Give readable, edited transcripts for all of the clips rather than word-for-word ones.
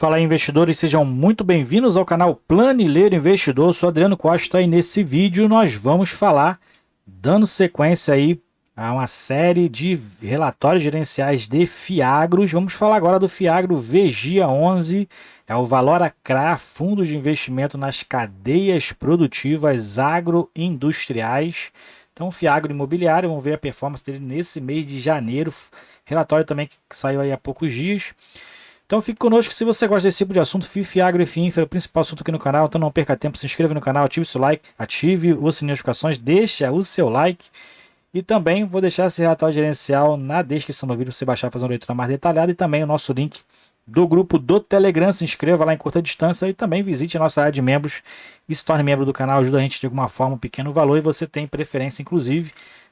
Fala aí, investidores, sejam muito bem-vindos ao canal Planileiro Investidor. Eu sou Adriano Costa e nesse vídeo nós vamos falar, dando sequência aí a uma série de relatórios gerenciais de Fiagros. Vamos falar agora do Fiagro VGIA11, é o Valor-Acra, fundos de investimento nas cadeias produtivas agroindustriais. Então, Fiagro Imobiliário, vamos ver a performance dele nesse mês de janeiro. Relatório também que saiu aí há poucos dias. Então fique conosco se você gosta desse tipo de assunto. Fiagro e FIINFRA é o principal assunto aqui no canal, então não perca tempo, se inscreva no canal, ative o seu like, ative o sininho de notificações, deixa o seu like e também vou deixar esse relatório gerencial na descrição do vídeo para você baixar e fazer uma leitura mais detalhada e também o nosso link do grupo do Telegram. Se inscreva lá em curta distância e também visite a nossa área de membros e se torne membro do canal, ajuda a gente de alguma forma, um pequeno valor e você tem preferência inclusive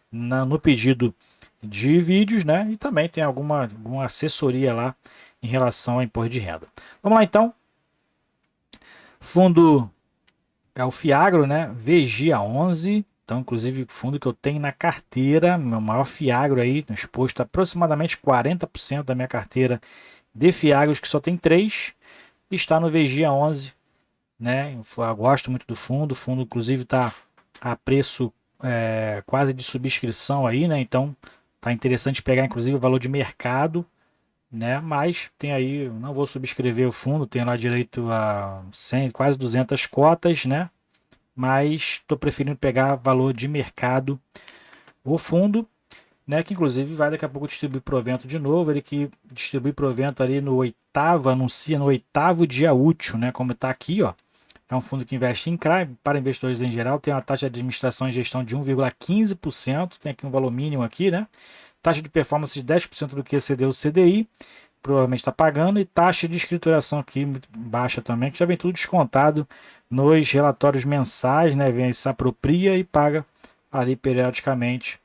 no pedido de vídeos, né? E também tem alguma assessoria lá em relação ao imposto de renda. Vamos lá então. Fundo é o Fiagro, né? VGIA11. Então, inclusive, fundo que eu tenho na carteira, meu maior Fiagro aí, exposto a aproximadamente 40% da minha carteira de Fiagros, que só tem 3, está no VGIA11, né? Eu gosto muito do fundo. O fundo, inclusive, está a preço quase de subscrição aí, né? Então, tá interessante pegar, inclusive, o valor de mercado, né? Mas tem aí, não vou subscrever o fundo, tem lá direito a 100, quase 200 cotas, né? Mas estou preferindo pegar valor de mercado o fundo, né? Que inclusive vai daqui a pouco distribuir provento de novo, ele que distribui provento ali no oitavo, anuncia no 8º dia útil, né? Como está aqui, ó. É um fundo que investe em CRA, para investidores em geral, tem uma taxa de administração e gestão de 1,15%, tem aqui um valor mínimo aqui, né? Taxa de performance de 10% do que excedeu o CDI, provavelmente está pagando, e taxa de escrituração aqui muito baixa também, que já vem tudo descontado nos relatórios mensais, né? Vem, se apropria e paga ali periodicamente,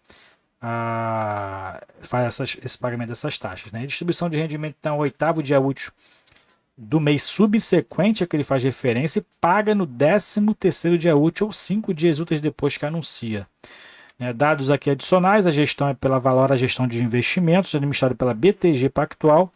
faz esse pagamento dessas taxas, né? E distribuição de rendimento então, 8º dia útil do mês subsequente a que ele faz referência e paga no 13º dia útil ou 5 dias úteis depois que anuncia. Dados aqui adicionais, a gestão é pela Valor, a gestão de investimentos, administrado pela BTG Pactual,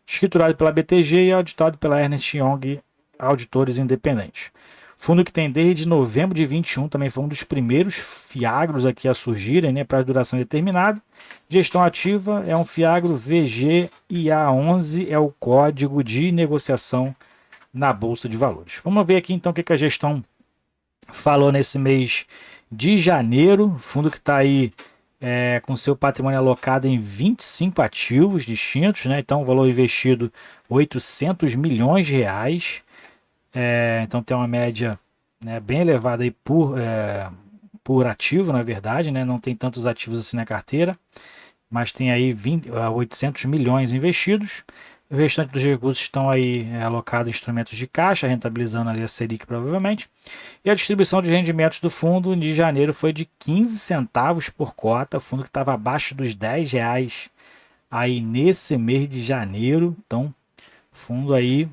escriturado pela BTG e auditado pela Ernst Young, auditores independentes. Fundo que tem desde novembro de 21, também foi um dos primeiros Fiagros aqui a surgirem, né, para duração determinada. Gestão ativa é um Fiagro VGIA11, é o código de negociação na Bolsa de Valores. Vamos ver aqui então o que a gestão falou nesse mês de janeiro. Fundo que está aí com seu patrimônio alocado em 25 ativos distintos, né? Então, o valor investido 800 milhões de reais. Então, tem uma média, né, bem elevada aí por ativo, na verdade, né? Não tem tantos ativos assim na carteira, mas tem aí 800 milhões investidos. O restante dos recursos estão aí alocados em instrumentos de caixa, rentabilizando ali a Selic provavelmente. E a distribuição de rendimentos do fundo de janeiro foi de 15 centavos por cota, o fundo que estava abaixo dos R$10 aí nesse mês de janeiro. Então, fundo aí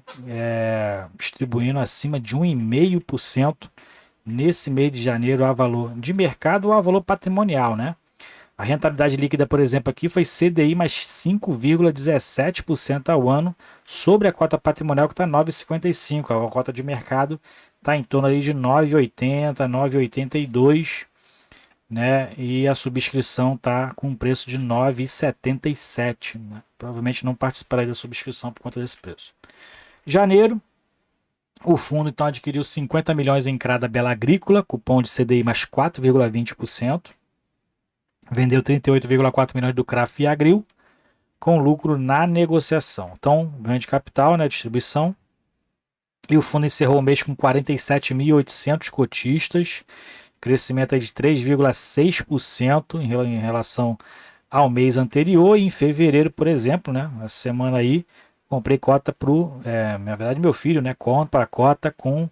distribuindo acima de 1,5% nesse mês de janeiro a valor de mercado ou a valor patrimonial, né? A rentabilidade líquida, por exemplo, aqui foi CDI mais 5,17% ao ano sobre a cota patrimonial que está 9,55%. A cota de mercado está em torno ali de 9,80, 9,82, né? E a subscrição está com um preço de 9,77. Né? Provavelmente não participarei da subscrição por conta desse preço. Janeiro, o fundo então adquiriu 50 milhões em CRA da Bela Agrícola, cupom de CDI mais 4,20%. Vendeu 38,4 milhões do CRA Fiagril, com lucro na negociação. Então, ganho de capital, né, distribuição. E o fundo encerrou o mês com 47.800 cotistas, crescimento de 3,6% em relação ao mês anterior. E em fevereiro, por exemplo, né, essa semana aí, comprei cota na verdade, meu filho, né, compra a cota com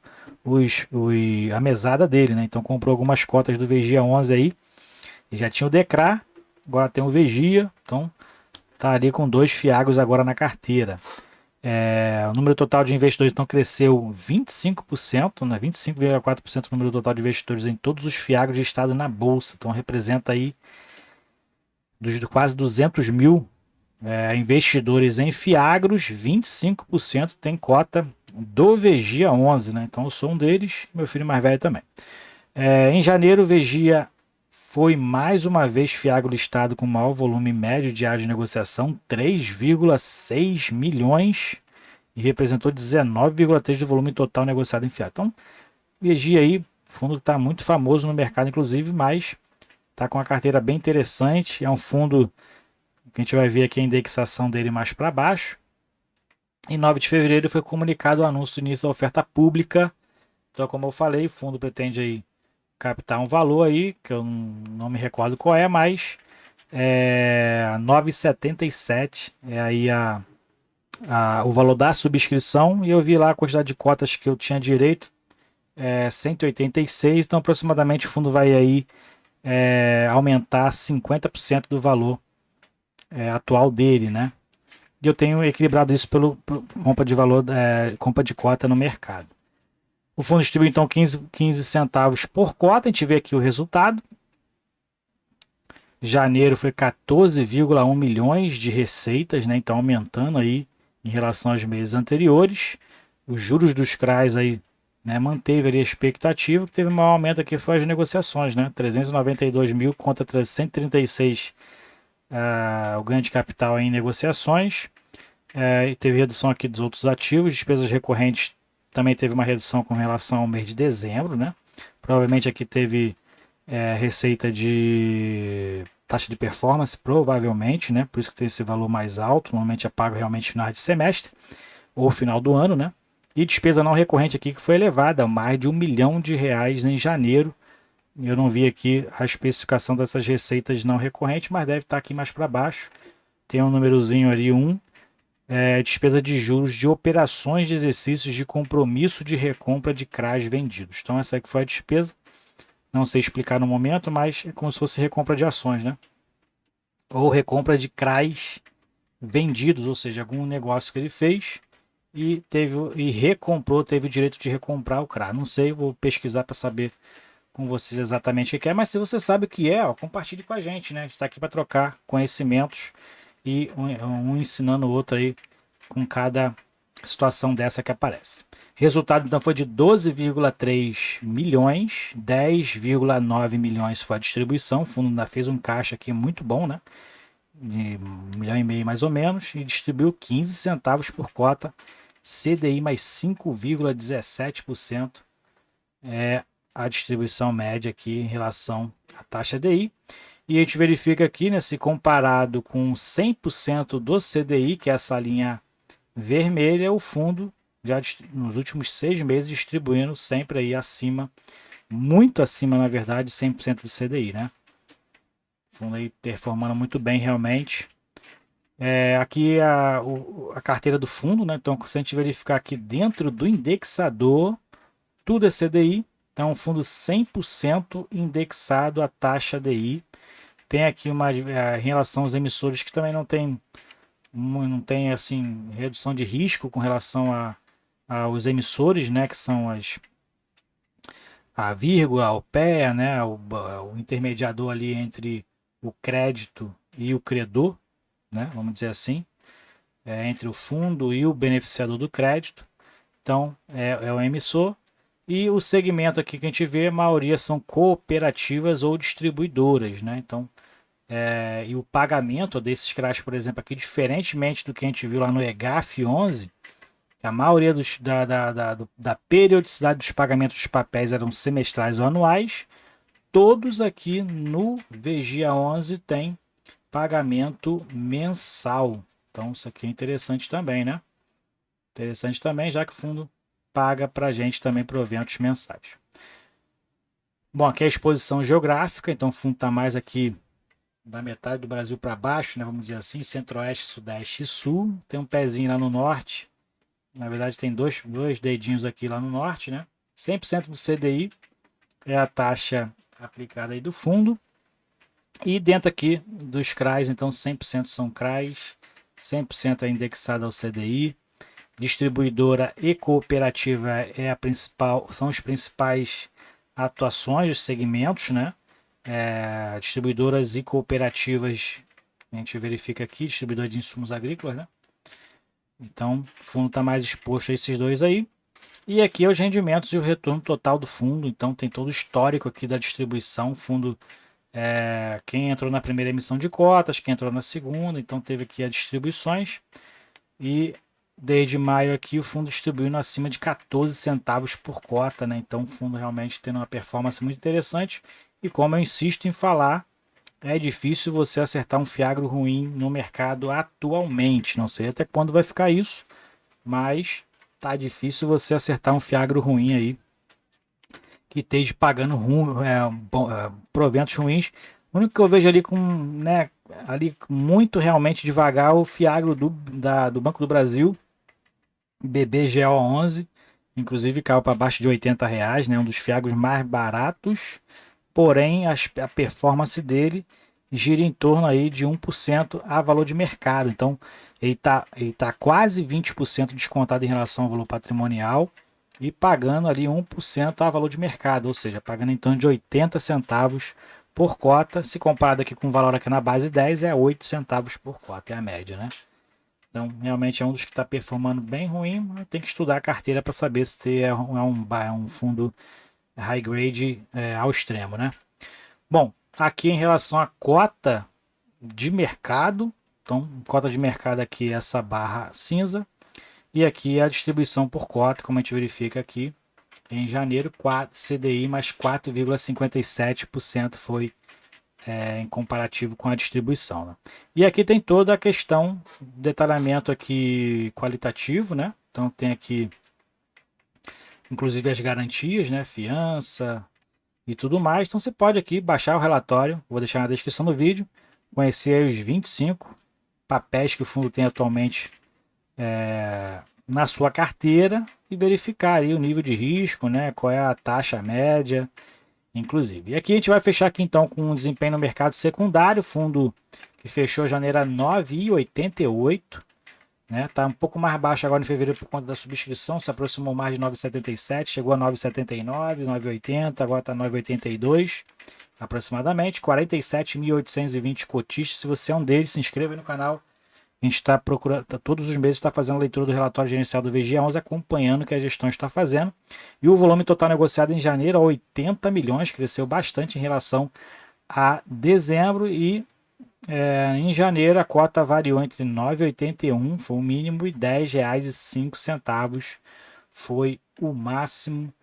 a mesada dele, né, então comprou algumas cotas do VGIA11 aí. E já tinha o DECRA, agora tem o VGIA, então está ali com 2 Fiagros agora na carteira. O número total de investidores então cresceu 25%, né, 25,4% o número total de investidores em todos os Fiagros de estado na Bolsa. Então representa aí dos quase 200 mil investidores em Fiagros, 25% tem cota do Vigia 11, né? Então eu sou um deles, meu filho mais velho também. Em janeiro, o Vigia foi mais uma vez Fiagro listado com maior volume médio diário de negociação, 3,6 milhões, e representou 19,3% do volume total negociado em Fiagro. Então, Vigia aí, fundo que está muito famoso no mercado, inclusive, mas está com uma carteira bem interessante. É um fundo que a gente vai ver aqui a indexação dele mais para baixo. Em 9 de fevereiro foi comunicado o anúncio do início da oferta pública. Então, como eu falei, o fundo pretende aí captar um valor aí, que eu não me recordo qual é, mas 9,77 é aí o valor da subscrição, e eu vi lá a quantidade de cotas que eu tinha direito, 186, então aproximadamente o fundo vai aí aumentar 50% do valor atual dele, né? E eu tenho equilibrado isso pelo compra de valor, compra de cota no mercado. O fundo distribui então 15 centavos por cota. A gente vê aqui o resultado. Janeiro foi 14,1 milhões de receitas, né? Então aumentando aí em relação aos meses anteriores. Os juros dos CRAs aí, né, manteve ali a expectativa. Que teve um maior aumento aqui foi as negociações, né? 392 mil contra 136 o ganho de capital em negociações. E teve redução aqui dos outros ativos, despesas recorrentes também teve uma redução com relação ao mês de dezembro, né? Provavelmente aqui teve receita de taxa de performance, provavelmente, né? Por isso que tem esse valor mais alto, normalmente é pago realmente no final de semestre ou final do ano, né? E despesa não recorrente aqui que foi elevada, mais de R$1 milhão em janeiro. Eu não vi aqui a especificação dessas receitas não recorrentes, mas deve estar aqui mais para baixo. Tem um númerozinho ali, 1. Despesa de juros de operações de exercícios de compromisso de recompra de CRAs vendidos. Então essa aqui foi a despesa. Não sei explicar no momento, mas é como se fosse recompra de ações, né? Ou recompra de CRAs vendidos, ou seja, algum negócio que ele fez e recomprou, teve o direito de recomprar o CRA. Não sei, vou pesquisar para saber com vocês exatamente o que é, mas se você sabe o que é, compartilhe com a gente, né? A gente está aqui para trocar conhecimentos e um ensinando o outro aí com cada situação dessa que aparece. Resultado então foi de 12,3 milhões, 10,9 milhões foi a distribuição, o fundo ainda fez um caixa aqui muito bom, né? De 1,5 milhão mais ou menos, e distribuiu 15 centavos por cota, CDI mais 5,17% é a distribuição média aqui em relação à taxa DI. E a gente verifica aqui, né, se comparado com 100% do CDI, que é essa linha vermelha, o fundo já nos últimos 6 meses distribuindo sempre aí acima, muito acima na verdade, 100% do CDI, né? O fundo aí performando muito bem realmente. Aqui a carteira do fundo, né? Então se a gente verificar aqui dentro do indexador, tudo é CDI, então um fundo 100% indexado à taxa DI. Tem aqui uma em relação aos emissores que também não tem assim redução de risco com relação aos emissores, né, que são a vírgula, o pé, né, o intermediador ali entre o crédito e o credor, né, vamos dizer assim, entre o fundo e o beneficiador do crédito. Então é o emissor. E o segmento aqui que a gente vê, a maioria são cooperativas ou distribuidoras, né? Então, e o pagamento desses CRAs, por exemplo, aqui, diferentemente do que a gente viu lá no EGAF 11, a maioria da periodicidade dos pagamentos dos papéis eram semestrais ou anuais, todos aqui no Vigia 11 tem pagamento mensal. Então, isso aqui é interessante também, né? Interessante também, já que o fundo paga para a gente também proventos mensais. Bom, aqui é a exposição geográfica, então o fundo está mais aqui da metade do Brasil para baixo, né, vamos dizer assim, centro-oeste, sudeste e sul. Tem um pezinho lá no norte, na verdade tem dois dedinhos aqui lá no norte, né? 100% do CDI é a taxa aplicada aí do fundo. E dentro aqui dos CRAs, então 100% são CRAs, 100% é indexado ao CDI. Distribuidora e cooperativa são os principais atuações dos segmentos, né? Distribuidoras e cooperativas A gente verifica aqui, distribuidor de insumos agrícolas, né? Então, o fundo está mais exposto a esses dois aí. E aqui é os rendimentos e o retorno total do fundo. Então, tem todo o histórico aqui da distribuição. O fundo, quem entrou na primeira emissão de cotas, quem entrou na segunda. Então, teve aqui as distribuições. E desde maio aqui, o fundo distribuindo acima de 14 centavos por cota, né? Então, o fundo realmente tendo uma performance muito interessante. E como eu insisto em falar, é difícil você acertar um Fiagro ruim no mercado atualmente. Não sei até quando vai ficar isso, mas tá difícil você acertar um Fiagro ruim aí que esteja pagando proventos ruins. O único que eu vejo ali ali muito realmente devagar o Fiagro do Banco do Brasil, BBGO11, inclusive caiu para baixo de R$ 80, né? Um dos Fiagros mais baratos. Porém, a performance dele gira em torno aí de 1% a valor de mercado. Então, ele tá quase 20% descontado em relação ao valor patrimonial e pagando ali 1% a valor de mercado, ou seja, pagando em torno de 80 centavos por cota. Se comparado aqui com o valor aqui na base 10, é 8 centavos por cota, é a média, né? Então, realmente é um dos que está performando bem ruim, mas tem que estudar a carteira para saber se é um fundo high grade ao extremo, né? Bom, aqui em relação à cota de mercado, então cota de mercado aqui é essa barra cinza e aqui a distribuição por cota, como a gente verifica aqui em janeiro, CDI mais 4,57% foi em comparativo com a distribuição, né? E aqui tem toda a questão, detalhamento aqui qualitativo, né? Então tem aqui inclusive as garantias, né, fiança e tudo mais. Então você pode aqui baixar o relatório, vou deixar na descrição do vídeo, conhecer os 25 papéis que o fundo tem atualmente na sua carteira e verificar aí o nível de risco, né, qual é a taxa média, inclusive. E aqui a gente vai fechar aqui então com um desempenho no mercado secundário, fundo que fechou janeiro a 9,88. Né? Tá um pouco mais baixo agora em fevereiro por conta da subscrição, se aproximou mais de 9,77, chegou a 9,79, 9,80, agora está 9,82 aproximadamente, 47.820 cotistas. Se você é um deles, se inscreva aí no canal. A gente está procurando, todos os meses está fazendo a leitura do relatório gerencial do VGA11, acompanhando o que a gestão está fazendo. E o volume total negociado em janeiro a 80 milhões, cresceu bastante em relação a dezembro e em janeiro a cota variou entre 9,81 foi o mínimo e R$10,05 foi o máximo.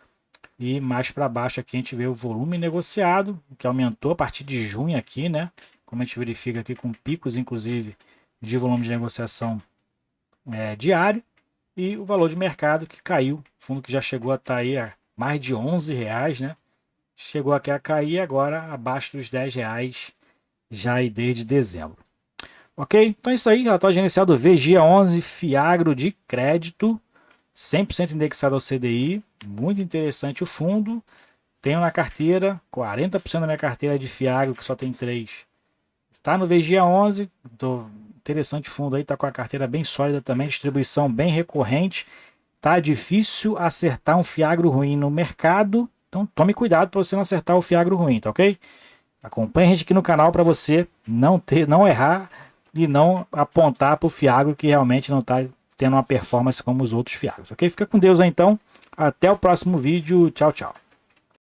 E mais para baixo aqui a gente vê o volume negociado, que aumentou a partir de junho aqui, né? Como a gente verifica aqui com picos inclusive de volume de negociação diário, e o valor de mercado que caiu, fundo que já chegou a estar aí a mais de R$11, né? Chegou aqui a cair agora abaixo dos R$10 já aí desde dezembro. Ok? Então é isso aí, relatório gerenciado VGA11 Fiagro de crédito, 100% indexado ao CDI, muito interessante o fundo. Tenho na carteira, 40% da minha carteira é de Fiagro, que só tem 3. Está no VGA11, interessante fundo aí, está com a carteira bem sólida também, distribuição bem recorrente. Tá difícil acertar um Fiagro ruim no mercado, então tome cuidado para você não acertar o Fiagro ruim, tá ok? Acompanhe a gente aqui no canal para você não errar e não apontar para o Fiagro que realmente não está tendo uma performance como os outros Fiagros, ok? Fica com Deus aí então, até o próximo vídeo, tchau, tchau.